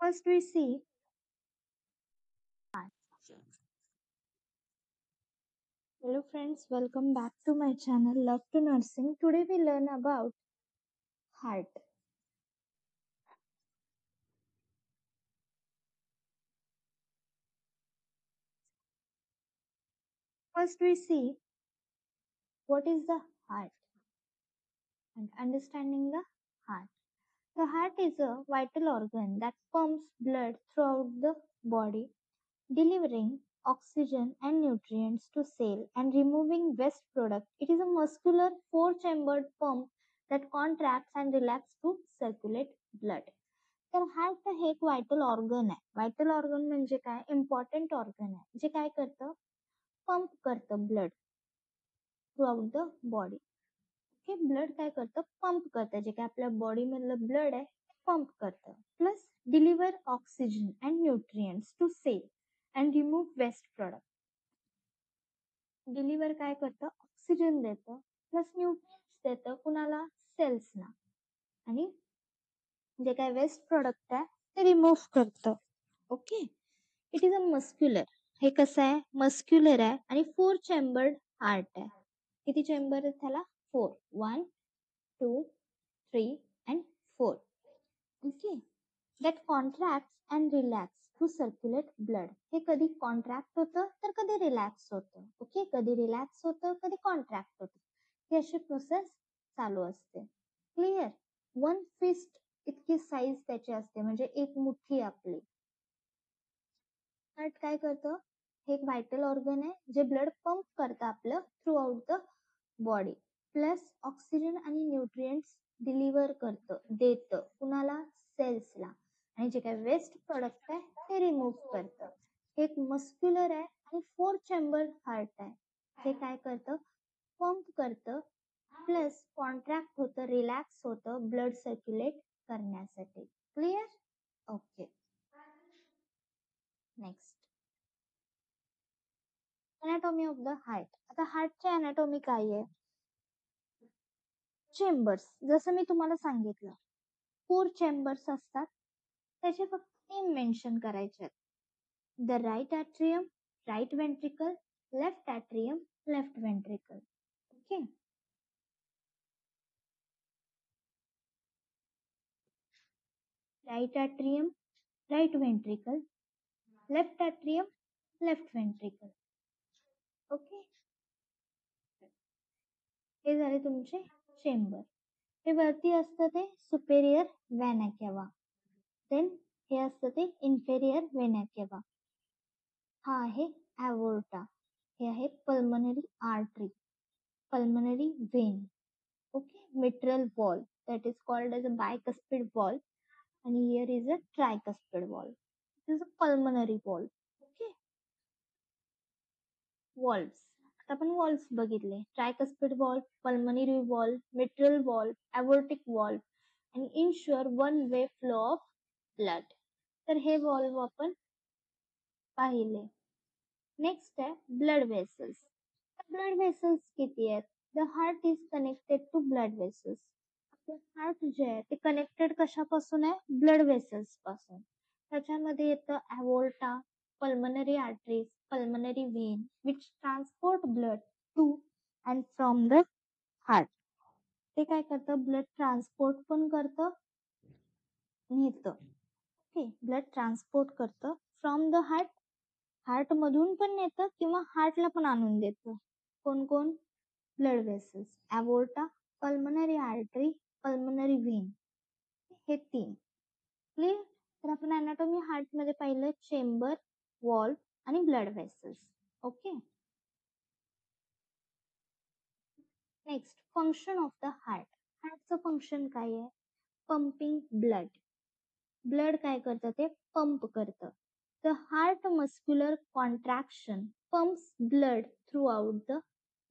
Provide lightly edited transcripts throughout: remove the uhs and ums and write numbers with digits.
First, we see heart. Hello, friends. Welcome back to my channel, Love to Nursing. Today, we learn about heart. First, we see what is the heart and understanding the heart. The heart is a vital organ that pumps blood throughout the body, delivering oxygen and nutrients to cell and removing waste product. It is a muscular four-chambered pump that contracts and relaxes to circulate blood. तर heart हे एक vital organ आहे. Vital organ म्हणजे काय? Important organ आहे जे काय करतं, पंप करतं blood throughout the body. Okay, blood काय करतं, पंप करतं. जे काय आपल्या बॉडी मधलं ब्लड आहे पंप करतं. Plus deliver oxygen and nutrients to cell and remove waste product. Deliver काय करतं, ऑक्सिजन देतं प्लस न्यूट्रिएंट्स देतं कुणाला, सेल्सना. आणि जे काय वेस्ट प्रोडक्ट आहे ते रिमूव्ह करतं. Okay, it is a muscular. हे कसं आहे, मस्क्युलर आहे आणि फोर चेंबर्ड हार्ट आहे. किती चेंबर आहेत त्याला? 4. 1, 2, 3 and 4. Okay, that contract and relax to circulate blood. हे कधी कॉन्ट्रॅक्ट होतं तर कधी रिलॅक्स होतं. ओके, कधी रिलॅक्स होतं कधी कॉन्ट्रॅक्ट होतं. ही अशी प्रोसेस चालू असते. क्लिअर? 1 फिस्ट इतकी साईज त्याची असते, म्हणजे एक मुठ्ठी आपली. हार्ट काय करतं, हे एक व्हायटल ऑर्गन आहे जे ब्लड पंप करतं आपलं through out the body. Plus oxygen आणि न्यूट्रिएंट्स डिलिव्हर करतं, देतं कुणाला, सेल्सला. आणि जे काही वेस्ट प्रोडक्ट आहे ते रिमूव्ह करतं. हे एक मस्क्युलर आहे आणि 4 चेंबर हार्ट आहे. हे काय करतं, पंप करतं प्लस कॉन्ट्रॅक्ट होतं, रिलॅक्स होतं ब्लड सर्क्युलेट करण्यासाठी. Clear? Okay, next anatomy of the heart. आता हार्टची अनाटॉमी काय आहे? चेंबर्स, जसं मी तुम्हाला सांगितलं 4 चेंबर्स असतात, त्याचे फक्त 3 मेन्शन करायचे आहेत. The right atrium, right ventricle, left atrium, left ventricle. Okay, right atrium, right ventricle, left atrium, left ventricle. Okay, हे झाले तुमचे चेंबर. हे वरती असतं ते सुपेरियर व्हेना केवा, देन हे असतं ते इन्फेरियर व्हेना केवा. हा आहे ॲओर्टा, हे आहे pulmonary artery, pulmonary Wien. Okay, mitral valve that is called as a bicuspid valve and here is a tricuspid valve. This is a pulmonary valve. Okay, valves. आता आपण valves बघितले, tricuspid valve, pulmonary valve, mitral valve, aortic valve and ensure one way flow of blood. तर हे valve आपण पाहिले. Next आहे blood vessels. Blood vessels किती आहेत? The heart is connected to blood vessels. Heart जे आहे ते कनेक्टेड कशापासून आहे? ब्लड वेसल्स पासून. त्याच्यामध्ये येतं aorta, pulmonary arteries, pulmonary vein which transport blood to and from the heart. ते काय करतं, ब्लड ट्रान्सपोर्ट पण करतं, नेतं. ओके, ब्लड ट्रान्सपोर्ट करतं फ्रॉम द हार्ट, हार्ट मधून पण नेतं किंवा हार्टला पण आणून देतं. कोण कोण? Blood vessels, aorta, pulmonary artery, pulmonary vein, हे 3. क्लिअर? तर आपण अनाटॉमी हार्ट मध्ये पाहिलं चेंबर, वॉल्व आणि blood vessels. Okay, next function of the heart. हार्टचं फंक्शन काय आहे? Pumping blood. ब्लड काय करतं, ते पंप करतं. The heart muscular contraction pumps blood throughout the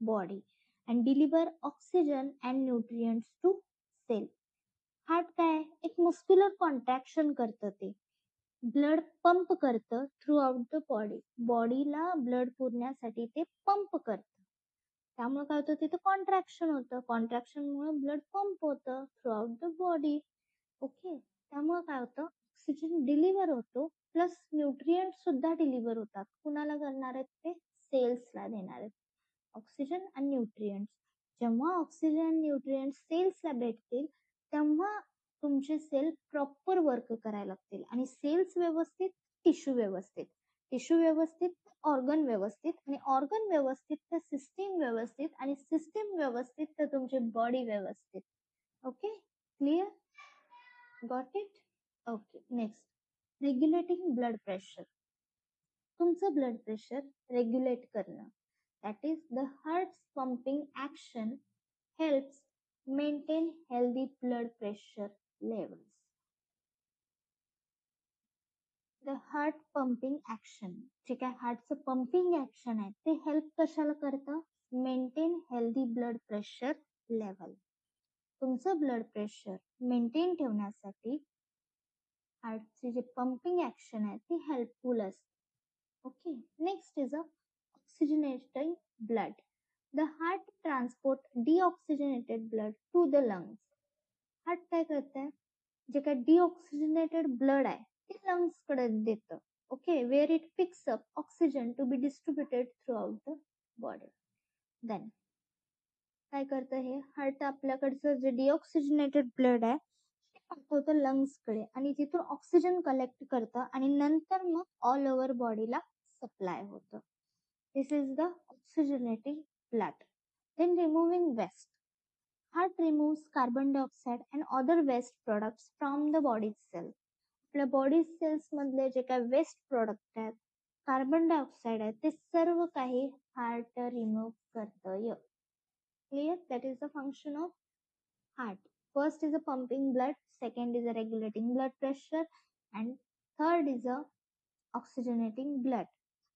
body and deliver oxygen and nutrients to cell. Heart काय, एक muscular contraction करतं, ते ब्लड पंप करतं थ्रू आउट द बॉडी. बॉडीला ब्लड पुरण्यासाठी ते पंप करतं. त्यामुळे काय होतं, तिथे कॉन्ट्रॅक्शन होतं. कॉन्ट्रॅक्शनमुळे ब्लड पंप होतं throughout the body. Okay, त्यामुळे काय होतं, ऑक्सिजन डिलिव्हर होतो, प्लस न्यूट्रिएंट सुद्धा डिलिव्हर होतात. कुणाला करणार आहेत ते? सेल्सला देणार आहेत ऑक्सिजन आणि न्यूट्रिएंट्स. जेव्हा ऑक्सिजन आणि न्यूट्रिएंट्स सेल्सला भेटतील तेव्हा तुमचे सेल प्रॉपर वर्क करायला लागतील आणि सेल्स व्यवस्थित, टिश्यू व्यवस्थित, टिश्यू व्यवस्थित, ऑर्गन व्यवस्थित आणि ऑर्गन व्यवस्थित तर सिस्टीम व्यवस्थित आणि सिस्टीम व्यवस्थित तर तुमची बॉडी व्यवस्थित. Okay, clear? Got it? Okay, next, regulating blood pressure. तुमचं ब्लड प्रेशर रेग्युलेट करणं, that is the heart pumping action helps maintain healthy blood pressure levels. The heart pumping action, जे काय हार्टचं पंपिंग ऍक्शन आहे ते help कशाला करतं? Maintain healthy blood pressure level. तुमचं blood pressure maintain ठेवण्यासाठी हार्टची जे पंपिंग ऍक्शन आहे ती हेल्पफुल असते. Okay, next is oxygenated blood. The heart transport deoxygenated blood to the lungs. Heart काय करतंय? जे काय डिऑक्सिजनेटेड ब्लड आहे ते लंग्स कडे देतं. Okay, where it picks up oxygen to be distributed throughout the body. Then काय करतं हे हार्ट? आपल्याकडचं जे डिऑक्सिजनेटेड ब्लड आहे ते पाठवतं लंग्स कडे आणि तिथून ऑक्सिजन कलेक्ट करतं आणि नंतर मग ऑल ओव्हर बॉडीला सप्लाय होतं. This is the oxygenating blood. Then removing waste. Heart removes carbon dioxide and other waste products from the body cell. आपल्या बॉडी सेल्स मधले जे काही वेस्ट प्रोडक्ट आहेत, कार्बन डायऑक्साईड आहे, ते सर्व काही हार्ट रिमूव्ह करतं. Clear? That is the function of heart. First is a pumping blood, second is a regulating blood pressure and third is a oxygenating blood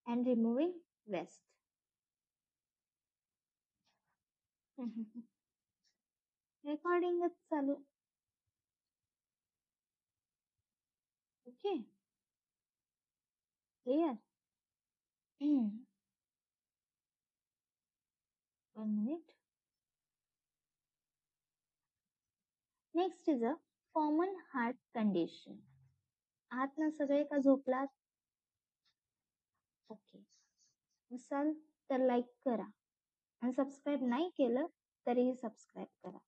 and removing waste. रेकॉर्डिंगच चालू. Okay, clear? 1 minute. Next is a common heart condition. आहात ना सगळे का झोपलात? Okay, असाल तर like करा आणि subscribe नाही केलं तरीही सबस्क्राईब करा.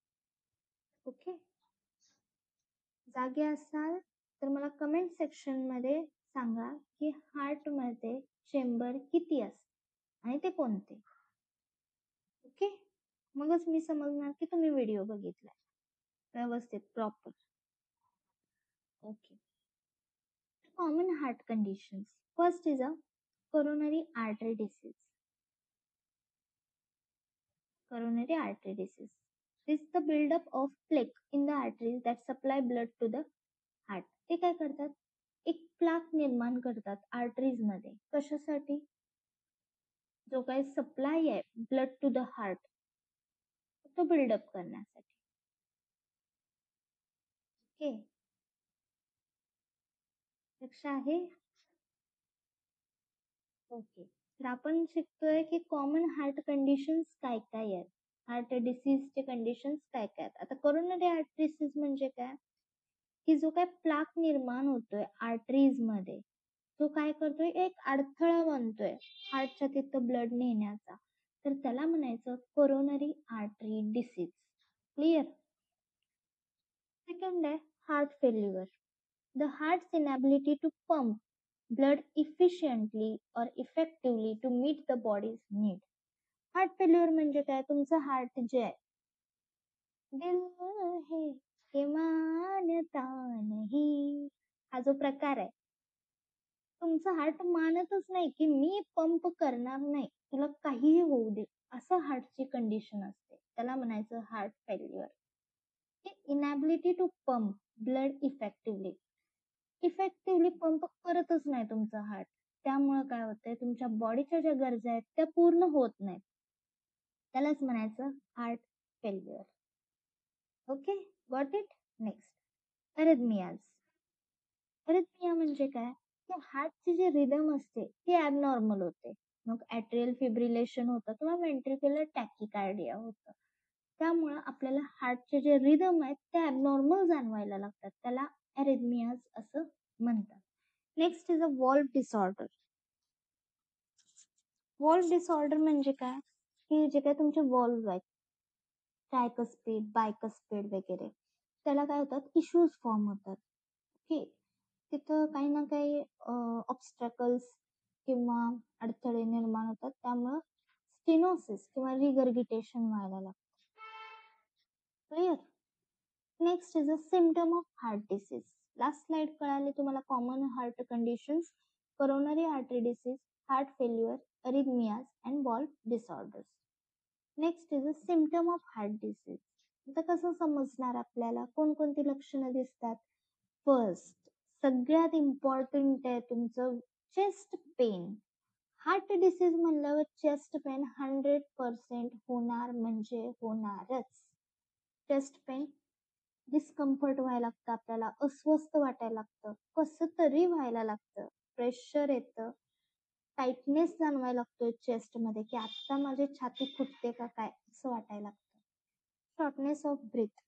ओके, जागे असाल तर मला कमेंट सेक्शन मध्ये सांगा की हार्ट मध्ये चेंबर किती असते आणि ते कोणते. ओके, मगच मी समजणार की तुम्ही व्हिडिओ बघितलाय व्यवस्थित proper. Okay, common heart conditions. First is a coronary artery disease. Coronary artery disease. This is the buildup of plaque in the arteries that supply blood to the heart. ते काय करतात? एक प्लाक निर्माण करतात arteries मध्ये. कशासाठी? जो काही सप्लाय आहे ब्लड टू द हार्ट तो बिल्डअप करण्यासाठी. ओके, लक्ष आहे? ओके, तर आपण शिकतोय की कॉमन हार्ट कंडिशन्स काय काय आहेत, हार्ट डिसीजचे कंडिशन्स काय काय आहेत. आता कोरोनरी हार्ट डिसीज म्हणजे काय? की जो काय प्लाक निर्माण होतोय आर्टरीज मध्ये, तो काय करतोय? एक अडथळा बनतोय हार्टच्या तिथं ब्लड नेण्याचा, तर त्याला म्हणायचं coronary artery disease. Clear? Second आहे heart failure. The heart's inability to pump blood efficiently or effectively to meet the body's need. Heart failure म्हणजे काय? तुमचं हार्ट जे आहे, दिल है के मानता नहीं, हा जो प्रकार आहे, तुमचं हार्ट मानतच नाही की मी पंप करणार नाही, तुला काहीही होऊ दे, असं हार्टची कंडिशन असते. त्याला म्हणायचं heart failure. Inability to pump blood effectively pump करतच नाही तुमचा हार्ट. त्यामुळे काय होतंय? तुमच्या बॉडीच्या ज्या गरजा आहेत त्या पूर्ण होत नाहीत. त्यालाच म्हणायचं heart failure. Okay, got it? Next, अरिथमियाज. Arrhythmia म्हणजे काय? की हार्टची जी रिदम असते ती ऍबनॉर्मल होते. मग ऍट्रियल फिब्रिलेशन होतं किंवा वेंट्रिक्युलर टॅकिकार्डिया होतं. त्यामुळं आपल्याला हार्टचे जे रिदम आहेत ते ऍबनॉर्मल जाणवायला लागतात. त्याला अरिथमियाज असं म्हणतात. Next is a valve disorder. Valve disorder म्हणजे काय, की जे काही तुमचे वॉल्व आहेत, ट्रायकस्पिड, बायकस्पिड वगैरे, त्याला काय होतात, इश्यूज फॉर्म होतात. ओके, तिथं काही ना काही ऑब्स्टॅकल्स किंवा अडथळे निर्माण होतात, त्यामुळं स्टिनोसिस किंवा रिगर्गिटेशन व्हायला लागतं. Clear. Next is a symptom of heart disease. Last slide कळाले तुम्हाला common heart conditions, coronary artery disease, heart failure, अरिथमियाज and valve disorders. Next is a symptom of heart disease. आता कसं समजणार आपल्याला कोणकोणती लक्षणं दिसतात? फर्स्ट, सगळ्यात इम्पॉर्टंट आहे तुमचं चेस्ट पेन. हार्ट डिसीज म्हणल्यावर चेस्ट पेन 100% होणार म्हणजे होणारच. चेस्ट पेन, डिस्कम्फर्ट व्हायला लागतं, आपल्याला अस्वस्थ वाटायला लागतं, कसं तरी व्हायला लागतं, प्रेशर येतं, टाइटनेस जाणवायला लागतोय चेस्ट मध्ये, की आता माझी छाती फुटते का काय असं वाटायला लागतं. शॉर्टनेस ऑफ ब्रीथ,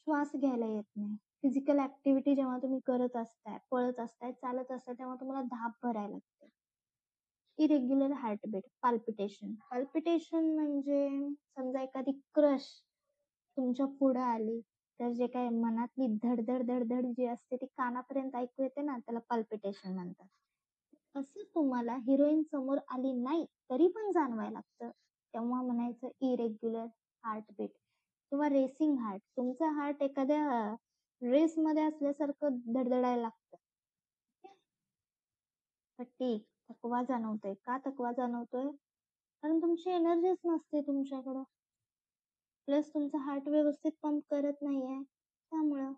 श्वास घ्यायला येत नाही. फिजिकल ऍक्टिव्हिटी जेव्हा तुम्ही करत असताय, पळत असताय, चालत असताय, तेव्हा तुम्हाला धाप भरायला लागते. Irregular heartbeat, palpitation. पाल्पिटेशन म्हणजे समजा एखादी क्रश तुमच्या पुढे आली, तर जे काय मनातली धडधड धडधड जी असते ती कानापर्यंत ऐकू येते ना, त्याला पाल्पिटेशन म्हणतात. असं तुम्हाला हिरोईन समोर आली नाही तरी पण जाणवायला लागतं, तेव्हा म्हणायचं इरेग्युलर हार्टबीट. किंवा रेसिंग हार्ट, तुमचं हार्ट एखाद्या रेस मध्ये असल्यासारखं धडधडायला लागतं. फटीग, थकवा जाणवतोय. का थकवा जाणवतोय? कारण तुमची एनर्जीच नसते तुमच्याकडं, प्लस तुमचा हार्ट व्यवस्थित पंप करत नाहीये, त्यामुळं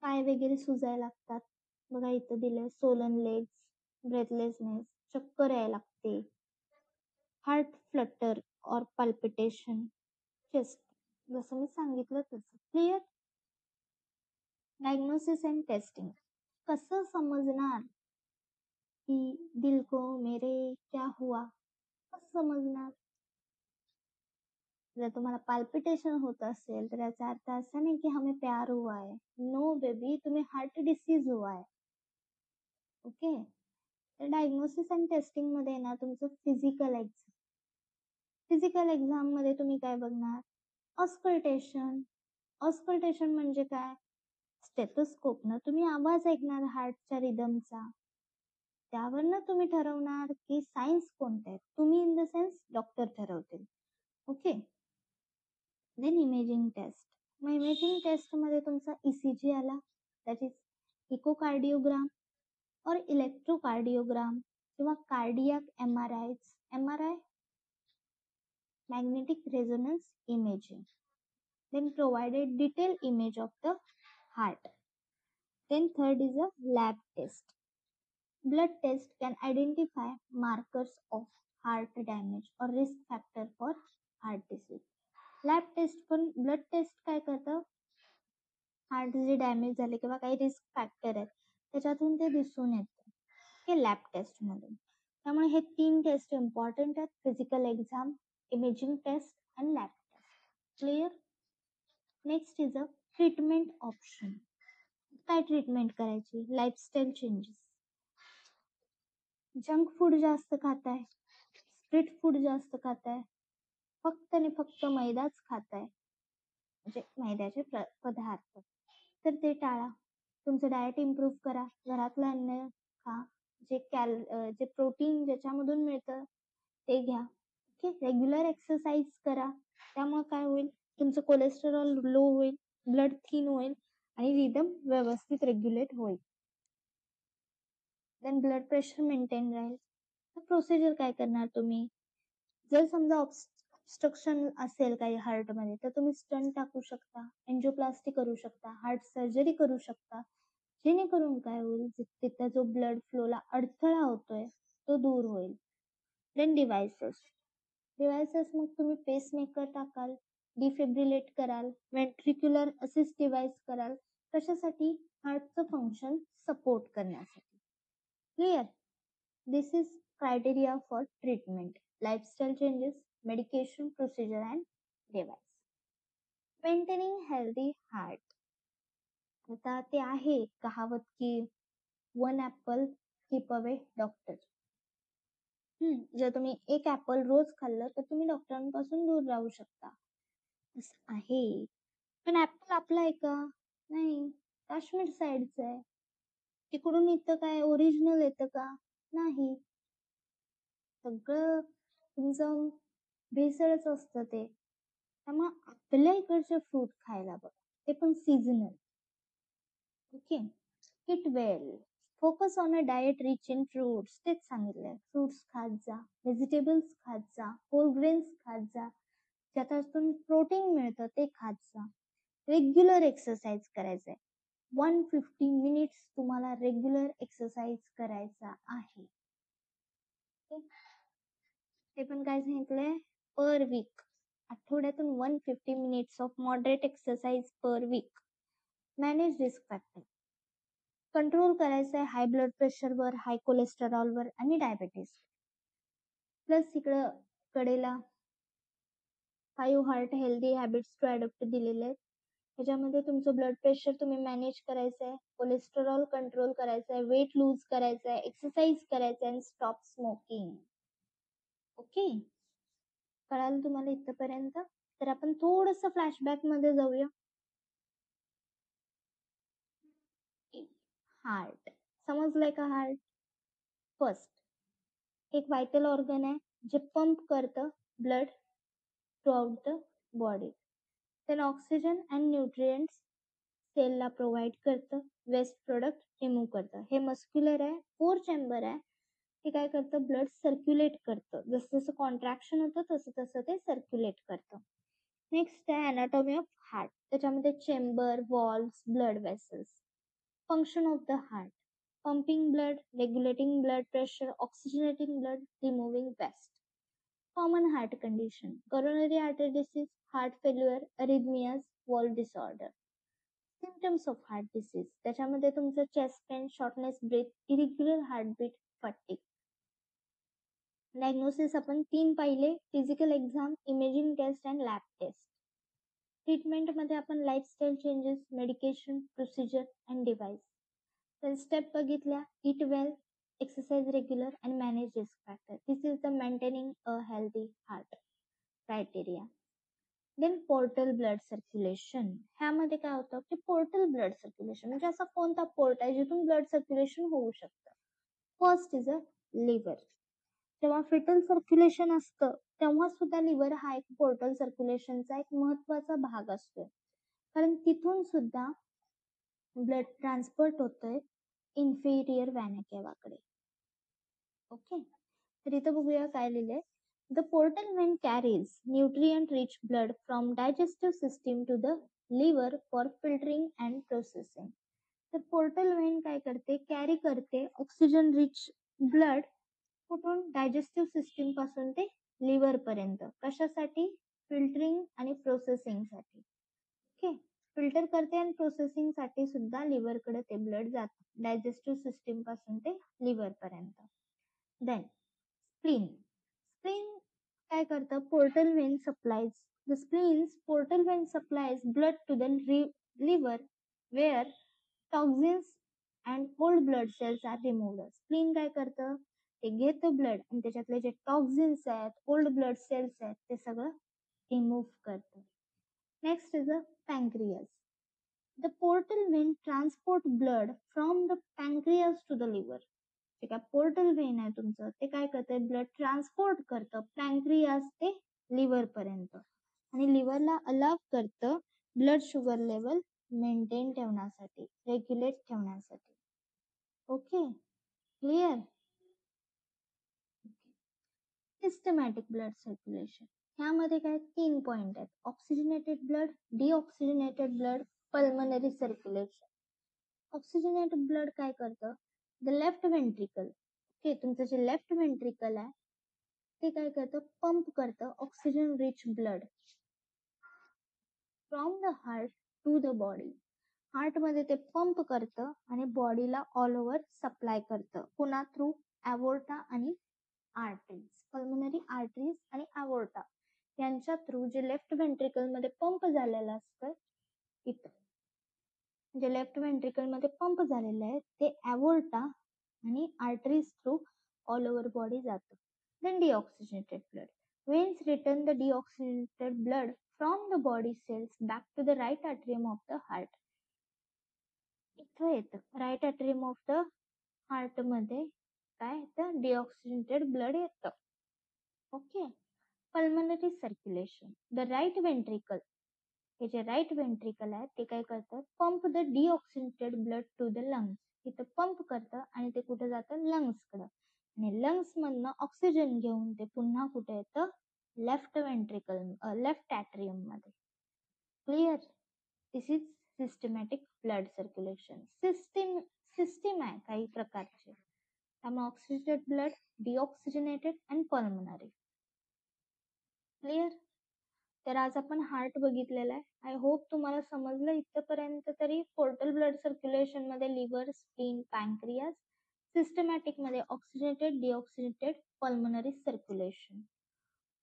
पाय वगैरे सुजायला लागतात. बघा इथं दिलंय सोलन लेग्स, ब्रेथलेसनेस, चक्कर यायला लागते, हार्ट फ्लटर और पल्पिटेशन, चेस्ट, जसं मी सांगितलं तसं. क्लिअर. Diagnosis and testing. कसं समजणार की दिल को मेरे क्या हुआ, कसं समजणार? जर तुम्हाला पाल्पिटेशन होत असेल तर याचा अर्थ असा नाही की हमें प्यार हुआ है. नो बेबी, तुम्ही हार्ट डिसीज हुआ है. ओके. तर डायग्नोसिस अँड टेस्टिंग मध्ये ना तुमचं फिजिकल एक्झाम. फिजिकल एक्झाम मध्ये तुम्ही काय बघणार? ऑस्कल्टेशन. ऑस्कल्टेशन म्हणजे काय? स्टेथोस्कोपनं तुम्ही आवाज ऐकणार हार्टच्या रिदमचा, त्यावरनं तुम्ही ठरवणार की सायन्स कोणते आहेत. तुम्ही इन द सेन्स डॉक्टर ठरवतील. ओके. Then imaging test. मग इमेजिंग टेस्ट मध्ये तुमचा ईसीजी आला, दॅट इज इकोकार्डिओग्राम और इलेक्ट्रोकार्डिओग्राम किंवा cardiac MRI. MRI, magnetic resonance imaging, then provided detailed image of the heart. Then third is a lab test. Blood test can identify markers of heart damage or risk factor for heart disease. Lab test पण, blood test काय करतं, heart जे damage झाले किंवा काही risk factor आहेत त्याच्यातून ते दिसून येतं, हे लॅब टेस्ट मधून. त्यामुळे हे 3 टेस्ट इम्पॉर्टंट आहेत, physical exam, imaging test and lab test. Clear. Next is a treatment option. काय ट्रीटमेंट करायची? Lifestyle changes. जंक फूड जास्त खाताय, स्ट्रीट फूड जास्त खाताय, फक्त आणि फक्त मैदाच खाताय, म्हणजे मैद्याचे पदार्थ, तर ते टाळा. तुमचं डाएट इम्प्रूव्ह करा, घरातलं अन्न खा, जे प्रोटीन ज्याच्यामधून मिळतं ते घ्या. ओके. रेग्युलर एक्सरसाइज करा, त्यामुळे काय होईल, तुमचं कोलेस्टेरॉल लो होईल, ब्लड थिन होईल आणि रिदम व्यवस्थित रेग्युलेट होईल. देन ब्लड प्रेशर मेंटेन राहील. तर प्रोसिजर काय करणार तुम्ही? जर समजा ऑब्स्ट्रक्शन असेल काही हार्टमध्ये तर तुम्ही स्टंट टाकू शकता, एन्जिओप्लास्टी करू शकता, हार्ट सर्जरी करू शकता, जेणेकरून काय होईल, तिथं जो ब्लड फ्लोला अडथळा होतोय तो दूर होईल. Then devices. डिव्हायसेस मग तुम्ही पेसमेकर टाकाल, डिफिब्रिलेट कराल, व्हेंट्रिक्युलर असिस्ट डिव्हाइस कराल, कशासाठी? हार्टचं फंक्शन सपोर्ट करण्यासाठी. Clear. This is criteria for treatment, lifestyle changes, medication, procedure and device. Maintaining healthy heart. आता ते आहे कहावत की one apple keep away doctor. जर तुम्ही एक ऍपल रोज खाल्लं तर तुम्ही डॉक्टरांपासून दूर राहू शकता, असं आहे. पण ऍपल आपला आहे का? नाही, काश्मीर साईडचं आहे. तिकडून इथं काय ओरिजिनल येतं का? नाही, सगळं तुमचं भेसळच असतं ते. त्यामुळे आपल्या इकडचे फ्रूट खायला बघ, ते पण seasonal. Okay, it well, focus on a diet rich in fruits. तेच सांगितलंय, फ्रुट्स खात जा, व्हेजिटेबल्स खात जा, होल ग्रेन्स खात जा, ज्याच्यातून प्रोटीन मिळतं ते खात जा. रेग्युलर एक्सरसाइज करायचंय, 150 मिनिट्स तुम्हाला रेग्युलर एक्सरसाइज करायचा आहे. ते पण काय सांगितलंय, पर वीक, आठवड्यातून 150 minutes of moderate exercise per weak. Manage risk factor, control करायचं आहे हाय ब्लड प्रेशरवर, हाय कोलेस्टेरॉलवर आणि डायबेटीस. प्लस इकडं कडेला 5 heart healthy habits to adopt दिलेले आहेत. त्याच्यामध्ये तुमचं ब्लड प्रेशर तुम्ही मॅनेज करायचं आहे, कोलेस्टेरॉल कंट्रोल करायचं आहे, वेट लूज करायचं आहे, एक्सरसाइज करायचं आहे आणि स्टॉप स्मोकिंग. ओके, कळालं तुम्हाला इथपर्यंत? तर आपण थोडस फ्लॅशबॅक मध्ये जाऊया. हार्ट समजलंय का? हार्ट फर्स्ट एक व्हायटल ऑर्गन आहे जे पंप करतं blood throughout the body. Then oxygen and nutrients सेलला प्रोव्हाइड करतं, वेस्ट प्रोडक्ट रिमूव्ह करतं. हे मस्क्युलर आहे, 4 चेंबर आहे. ते काय करतं, ब्लड सर्क्युलेट करतं. जसं जसं कॉन्ट्रॅक्शन होतं तसं तसं ते सर्क्युलेट करतं. नेक्स्ट आहे अनाटॉमी ऑफ हार्ट. त्याच्यामध्ये chamber, valves, blood vessels. Function of the heart, pumping blood, regulating blood pressure, oxygenating blood, removing waste. Common heart condition, coronary artery disease, heart failure, arrhythmias, valve disorder. Symptoms of heart disease, त्याच्यामध्ये तुमचं chest pain, shortness breath, irregular heartbeat, fatigue. Diagnosis आपण 3 पाहिले, physical exam, imaging test and lab test. ट्रीटमेंटमध्ये आपण lifestyle changes, medication, procedure and device. तर step बघितल्या, eat well, exercise regular and manage risk factor. This is the maintaining a healthy heart criteria. Then portal blood circulation. ह्यामध्ये काय होतं की portal blood circulation म्हणजे असा कोणता पोर्ट आहे जिथून ब्लड सर्क्युलेशन होऊ शकतं. First is a liver. जेव्हा फिटल सर्क्युलेशन असतं तेव्हा सुद्धा लिव्हर हा एक पोर्टल सर्क्युलेशनचा एक महत्वाचा भाग असतो, कारण तिथून सुद्धा ब्लड ट्रान्सपोर्ट होतंय इन्फेरियर व्हॅना केव्हाकडे. ओके, तर इथं बघूया काय लिहिलंय. The portal vein carries nutrient rich blood from digestive system to the liver for filtering and processing. तर पोर्टल व्हेन काय करते, कॅरी करते ऑक्सिजन रिच ब्लड कुठून, डायजेस्टिव्ह सिस्टीम पासून ते लिव्हर पर्यंत. कशासाठी? फिल्टरिंग आणि प्रोसेसिंग साठी. ओके, फिल्टर करते आणि प्रोसेसिंग साठी सुद्धा लिव्हर कडे ते ब्लड जातं, डायजेस्टिव्ह सिस्टीम पासून ते लिव्हर पर्यंत. Then spleen. स्प्लीन काय करतं, portal vein supplies the spleens portal vein supplies blood to the liver where toxins and old blood cells are removed. Spleen काय करतं, ते घेतं ब्लड आणि त्याच्यातले जे टॉक्झिन्स आहेत, ओल्ड ब्लड सेल्स आहेत, ते सगळं रिमूव्ह करतं. Next is a pancreas. The portal vein transport blood from the pancreas to the liver. जे काय पोर्टल वेन आहे तुमचं ते काय करतं, ब्लड ट्रान्सपोर्ट करतं पॅन्क्रियास ते लिव्हर पर्यंत आणि लिव्हरला अलाव करतं ब्लड शुगर लेवल मेंटेन ठेवण्यासाठी, रेग्युलेट ठेवण्यासाठी. Okay, clear? Systematic blood circulation. ह्यामध्ये काय 3 पॉइंट आहेत, oxygenated blood, deoxygenated blood, pulmonary circulation. Oxygenated blood काय करतं, द लेफ्ट व्हेंट्रिकल. ओके, तुमचं जे लेफ्ट व्हेंट्रिकल आहे ते काय करतं, पंप करतं oxygen rich blood from the heart to the body. Heart मध्ये ते पंप करतं आणि बॉडीला ऑल ओव्हर सप्लाय करतं. पुन्हा थ्रू अवोर्टा आणि आर्टरीज, पल्मोनरी आर्टरीज आणि अवोर्टा यांच्या थ्रू जे लेफ्ट व्हेंट्रिकल मध्ये पंप झालेलं असतं इथं. जे लेफ्ट व्हेंट्रिकल मध्ये पंप झालेले आहे ते ॲवोर्टा आणि arteries through all over body जातं. Then deoxygenated blood. Veins return the deoxygenated blood from the body cells back to the right atrium of the heart. इथं येतं right atrium of the heart मध्ये काय येतं deoxygenated blood येतं. Okay. Pulmonary circulation. The right ventricle, हे जे right ventricle आहे ते काय करतं, pump the deoxygenated blood to the lungs. इथं पंप करतं आणि ते कुठे जातं, लंग्सकडं. आणि लंग्स मधनं ऑक्सिजन घेऊन ते पुन्हा कुठे येतं, लेफ्ट व्हेंट्रिकल लेफ्ट ॲट्रियम मध्ये. Clear. This is systematic blood circulation. System आहे काही प्रकारचे, त्यामुळे ऑक्सिजनेटेड ब्लड, डिऑक्सिजनेटेड आणि पल्मनरी. क्लिअर. तर आज आपण हार्ट बघितलेला आहे. आय होप तुम्हाला समजलं इथपर्यंत तरी. पोर्टल ब्लड सर्क्युलेशन मध्ये लिव्हर, स्प्लीन, पॅन्क्रियास. सिस्टमॅटिक मध्ये ऑक्सिजनेटेड, डिऑक्सिजनेटेड, पल्मनरी सर्क्युलेशन.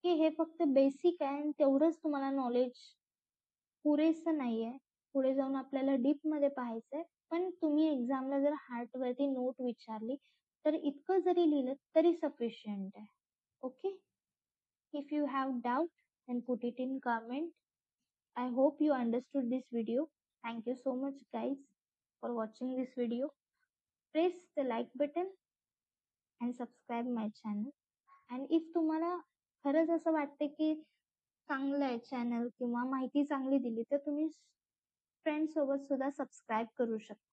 की हे फक्त बेसिक आहे आणि तेवढंच तुम्हाला नॉलेज पुरेसं नाहीये. पुढे जाऊन आपल्याला डीप मध्ये पाहायचंय. पण तुम्ही एक्झामला जर हार्ट वरती नोट विचारली तर इतकं जरी लिहिलं तरी सफिशियंट आहे. Okay. If you have doubt, then put it in comment. I hope you understood this video. Thank you so much guys for watching this video. Press the like button and subscribe my channel. And if तुम्हाला खरंच असं वाटतं की चांगलं आहे channel किंवा माहिती चांगली दिली तर तुम्ही फ्रेंड सोबत सुद्धा सबस्क्राईब करू शकता.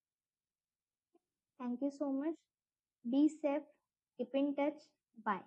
Thank you so much. Be safe. Keep in touch. Bye.